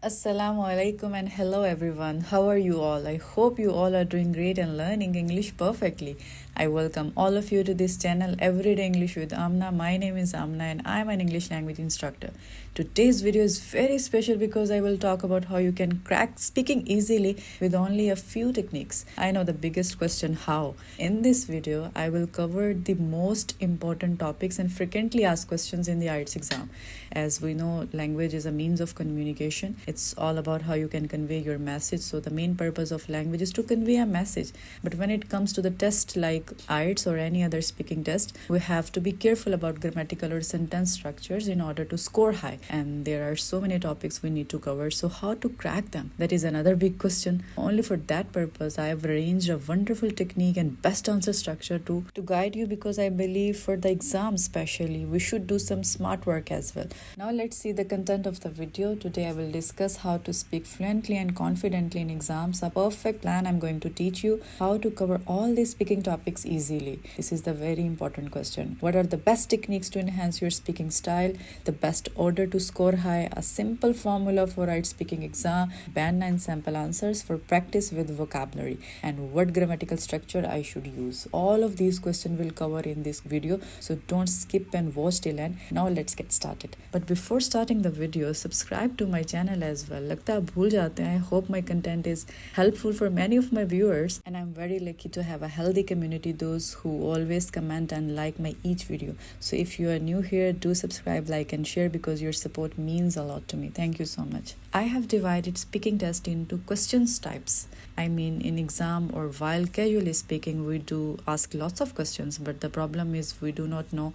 Assalamu alaikum and hello everyone. How are you all? I hope you all are doing great and learning English perfectly. I welcome all of you to this channel Everyday English with Amna. My name is Amna and I'm an English language instructor. Today's video is very special because I will talk about how you can crack speaking easily with only a few techniques. I know the biggest question, how? In this video, I will cover the most important topics and frequently asked questions in the IELTS exam. As we know, language is a means of communication. It's all about how you can convey your message. So the main purpose of language is to convey a message. But when it comes to the test like IELTS or any other speaking test, we have to be careful about grammatical or sentence structures in order to score high. And there are so many topics we need to cover. So how to crack them? That is another big question. Only for that purpose, I have arranged a wonderful technique and best answer structure to guide you, because I believe for the exam especially, we should do some smart work as well. Now let's see the content of the video. Today I will discuss how to speak fluently and confidently in exams. A perfect plan. I'm going to teach you how to cover all these speaking topics easily. This is the very important question. What are the best techniques to enhance your speaking style? The best order to score high? A simple formula for IELTS speaking exam? Band 9 sample answers for practice with vocabulary? And what grammatical structure I should use? All of these questions will cover in this video. So don't skip and watch till end. Now let's get started. But before starting the video, subscribe to my channel as well. लगता है भूल जाते हैं. I hope my content is helpful for many of my viewers, and I'm very lucky to have a healthy community, those who always comment and like my each video. So if you are new here, do subscribe, like and share, because your support means a lot to me. Thank you so much. I have divided speaking test into questions types. I mean, in exam or while casually speaking, we do ask lots of questions, but the problem is we do not know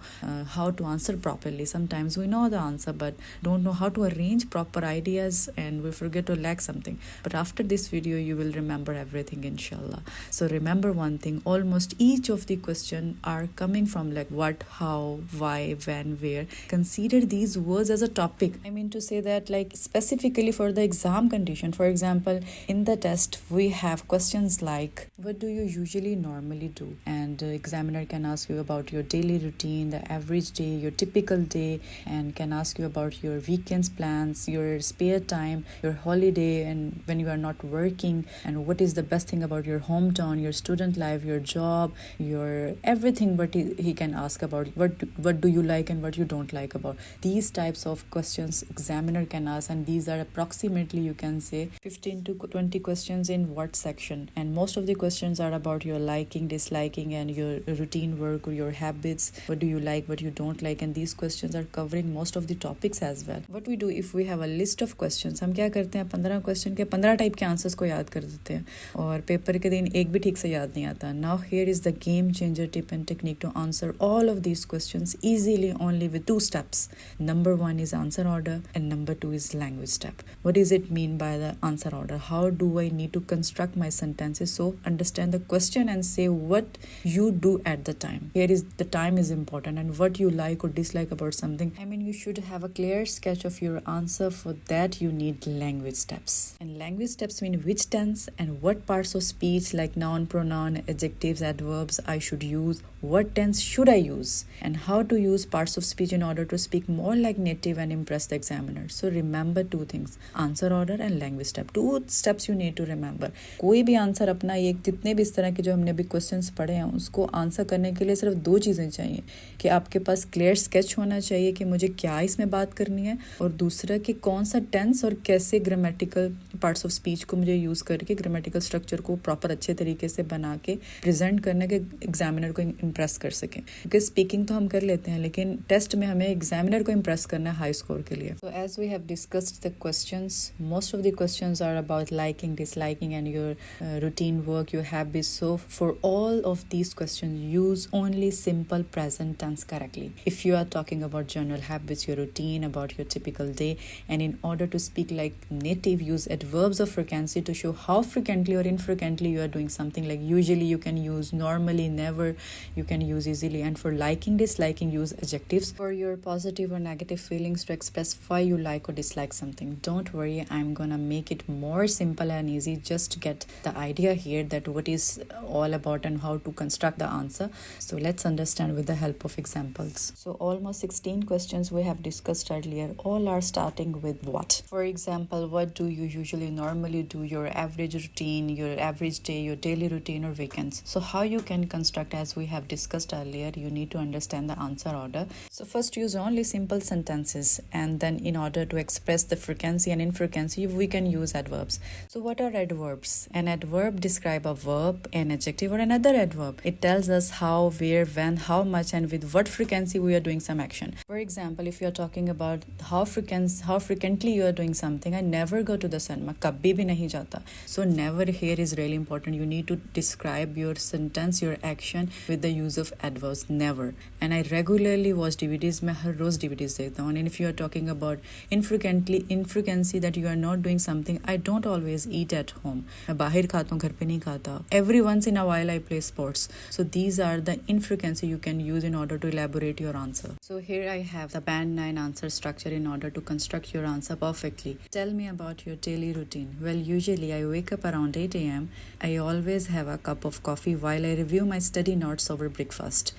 how to answer properly. Sometimes we know the answer but don't know how to arrange proper ideas, and we forget to lack something. But after this video, you will remember everything, inshallah. So remember one thing, almost each of the question are coming from like what, how, why, when, where. Consider these words as a topic. I mean to say that like specifically for the exam condition. For example, in the test, we have questions like, what do you usually normally do? And the examiner can ask you about your daily routine, the average day, your typical day, and can ask you about your weekends plans, your spare time, your holiday, and when you are not working, and what is the best thing about your hometown, your student life, your job, your everything. But he can ask about what do you like and what you don't like about. These types of questions examiner can ask, and these are approximately, you can say, 15 to 20 questions in what section. And most of the questions are about your liking, disliking, and your routine work or your habits. What do you like, what you don't like, and these questions are covering most of the topics as well. What we do if we have a list of questions, हम क्या करते हैं, 15 question के 15 type के answers को याद कर देते हैं और पेपर के दिन एक भी ठीक से याद नहीं आता. Now here is the game changer tip and technique to answer all of these questions easily only with 2 steps. Number 1 is answer order and number 2 is language step. What does it mean by the answer order? How do I need to construct my sentences so understand the question and say what you do at the time? Here is the time is important, and what you like or dislike about something. I mean, you should have a clear sketch of your answer. For that you need language steps. And language steps mean which tense and what parts of speech like noun, pronoun, adjectives, adverbs I should use, what tense should I use, and how to use parts of speech in order to speak more like native and impress the examiner. So remember 2 things, answer order and language step. 2 steps you need to remember. कोई भी answer अपना, ये जितने भी इस तरह के जो हमने भी क्वेश्चंस पढ़े हैं, उसको आंसर करने के लिए सिर्फ 2 चीज़ें चाहिए कि आपके पास क्लियर स्केच होना चाहिए कि मुझे क्या इसमें बात करनी है, और दूसरा कि कौन सा टेंस और कैसे ग्रामेटिकल पार्ट्स ऑफ स्पीच को मुझे यूज़ करके ग्रामेटिकल स्ट्रक्चर को प्रॉपर अच्छे तरीके से बना के प्रेजेंट करने के एग्जामिनर को इम्प्रेस कर सकें. क्योंकि स्पीकिंग तो हम कर लेते हैं, लेकिन टेस्ट में हमें एग्जामिनर को इम्प्रेस करना है हाई स्कोर के लिए. So as we have discussed the questions, most of the questions are about liking, disliking, and your routine work, your habits. So for all of these questions, use only simple present tense correctly. If you are talking about general habits, your routine, about your typical day, and in order to speak like native, use adverbs of frequency to show how frequently or infrequently you are doing something. Like usually you can use normally, never. you can use easily. And for liking, disliking, use adjectives. For your positive or negative feelings to express why you like or dislike something. Don't worry, I'm gonna make it more simple and easy just to get the idea here that what is all about and how to construct the answer. So let's understand with the help of examples. So almost 16 questions we have discussed earlier, all are starting with what. For example, what do you usually normally do, your average routine, your average day, your daily routine or weekends. So how you can construct, as we have discussed earlier, you need to understand the answer order. So first use only simple sentences, and then in order to express the frequency and infrequency, we can use adverbs. So what are adverbs? An adverb describes a verb, an adjective or another adverb. It tells us how, where, when, how much and with what frequency we are doing some action. For example, if you are talking about how frequently you are doing something, I never go to the cinema, kabhi bhi nahi jata. So never here is really important. You need to describe your sentence, your action with the use of adverbs. Never. And I regularly watch DVDs. मैं हर रोज DVDs देखता हूँ. And if you are talking about infrequency that you are not doing something, I don't always eat at home. मैं बाहर खाता हूँ, घर पे नहीं खाता. Every once in a while I play sports. So these are the infrequency you can use in order to elaborate your answer. So here I have the band 9 answer structure in order to construct your answer perfectly. Tell me about your daily routine. Well, usually I wake up around 8 a.m. I always have a cup of coffee while I review my study notes over breakfast.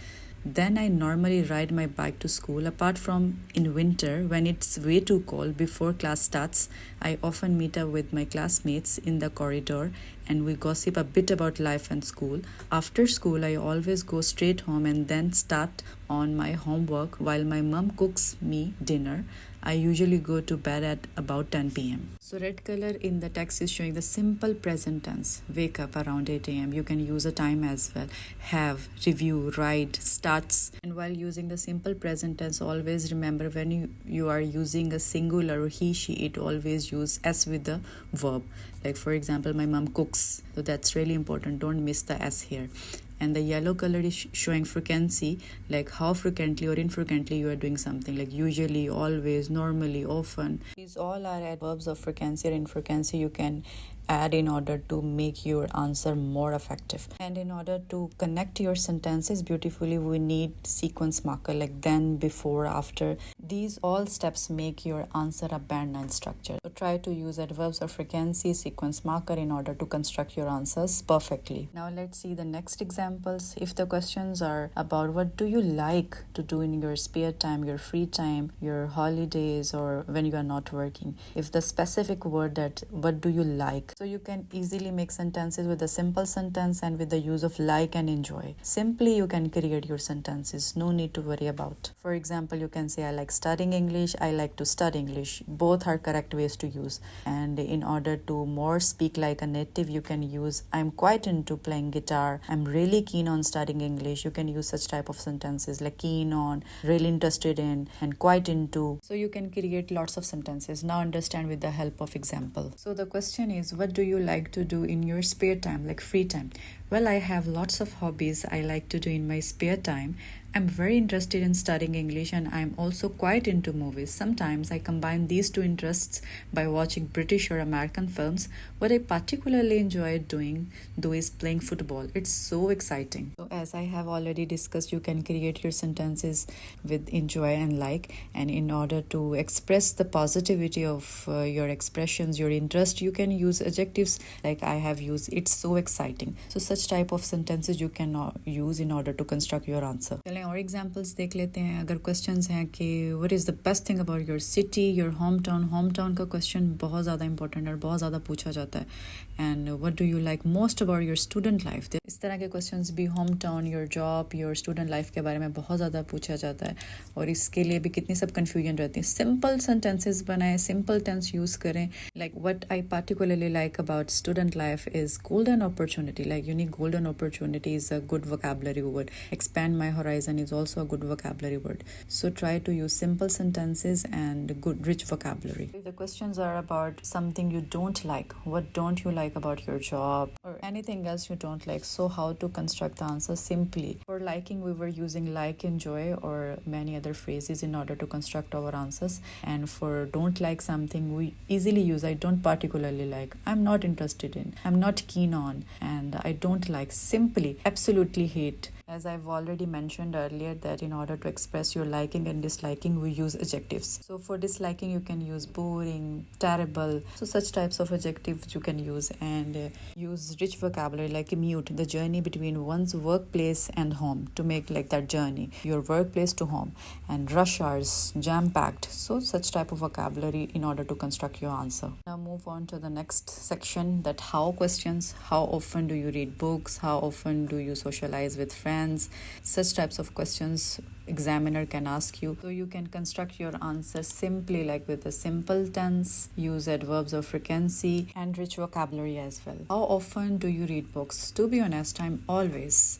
Then I normally ride my bike to school. Apart from in winter when it's way too cold before class starts, I often meet up with my classmates in the corridor and we gossip a bit about life and school. After school, I always go straight home and then start on my homework while my mom cooks me dinner. I usually go to bed at about 10 p.m. So red color in the text is showing the simple present tense. Wake up around 8 a.m. You can use a time as well. Have, review, write, starts. And while using the simple present tense, always remember when you are using a singular or he, she, it, always use S with the verb. Like for example, my mom cooks. So that's really important. Don't miss the S here. And the yellow color is showing frequency, like how frequently or infrequently you are doing something, like usually, always, normally, often. These all are adverbs of frequency or infrequency you can add in order to make your answer more effective. And in order to connect your sentences beautifully, we need sequence marker like then, before, after. These all steps make your answer a band 9 structure. So try to use adverbs of frequency, sequence marker in order to construct your answers perfectly. Now let's see the next examples. If the questions are about what do you like to do in your spare time, your free time, your holidays, or when you are not working, if the specific word that what do you like, so you can easily make sentences with a simple sentence and with the use of like and enjoy. Simply you can create your sentences, no need to worry about. For example, you can say I like studying English, I like to study English. Both are correct ways to use. And in order to more speak like a native, you can use I'm quite into playing guitar, I'm really keen on studying English. You can use such type of sentences like keen on, really interested in, and quite into. So you can create lots of sentences. Now understand with the help of example. So the question is, what do you like to do in your spare time, like free time? Well, I have lots of hobbies I like to do in my spare time. I'm very interested in studying English and I'm also quite into movies. Sometimes I combine these two interests by watching British or American films. What I particularly enjoy doing though is playing football. It's so exciting. So as I have already discussed, you can create your sentences with enjoy and like, and in order to express the positivity of your expressions, your interest, you can use adjectives like I have used it's so exciting. So such type of sentences you can use in order to construct your answer. और examples देख लेते हैं. अगर questions हैं कि what is the best thing about your city, your home town का question बहुत ज़्यादा इंपॉर्टेंट और बहुत ज़्यादा पूछा जाता है. And what do you like most about your student life. इस तरह के क्वेश्चंस भी home town, your job, your student life के बारे में बहुत ज़्यादा पूछा जाता है और इसके लिए भी कितनी सब कन्फ्यूजन रहती है. सिंपल सेंटेंसेस बनाएं, सिंपल टेंस यूज़ करें. Like what I particularly like about student life is golden opportunity. Like unique golden opportunity is a good vocabulary word. Expand my horizon is also a good vocabulary word. So try to use simple sentences and good rich vocabulary. If the questions are about something you don't like, what don't you like about your job or anything else you don't like, so how to construct the answer simply. For liking, we were using like, enjoy or many other phrases in order to construct our answers. And for don't like something, we easily use I don't particularly like, I'm not interested in, I'm not keen on, and I don't like, simply absolutely hate. As I've already mentioned earlier that in order to express your liking and disliking, we use adjectives. So for disliking, you can use boring, terrible. So such types of adjectives you can use, and use rich vocabulary like commute, the journey between one's workplace and home, to make like that journey, your workplace to home, and rush hours, jam-packed. So such type of vocabulary in order to construct your answer. Now move on to the next section, that how questions. How often do you read books? How often do you socialize with friends? Such types of questions examiner can ask you. So you can construct your answer simply like with a simple tense, use adverbs of frequency and rich vocabulary as well. How often do you read books? To be honest, I'm always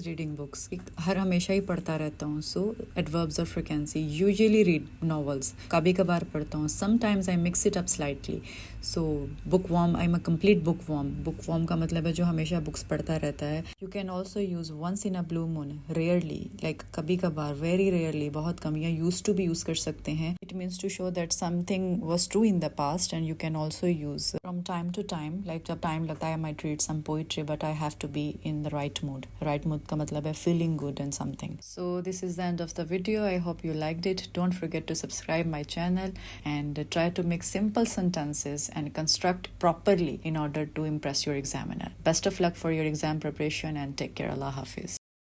reading books. हर हमेशा ही पढ़ता रहता हूँ. So adverbs of frequency, usually read novels. कभी कभार पढ़ता हूँ. Sometimes I mix it up slightly. So bookworm, I'm a complete bookworm. Bookworm का मतलब है जो हमेशा books पढ़ता रहता है. You can also use once in a blue moon, rarely, like कभी कभार, very rarely, बहुत कम, या used to भी use कर सकते हैं. It means to show that something was true in the past, and you can also use from time to time, like जब time लगता है I might read some poetry, but I have to be in the right mood. Right mood का मतलब है feeling good and something. So this is the end of the video. I hope you liked it. Don't forget to subscribe my channel and try to make simple sentences and construct properly in order to impress your examiner. Best of luck for your exam preparation and take care. Allah Hafiz.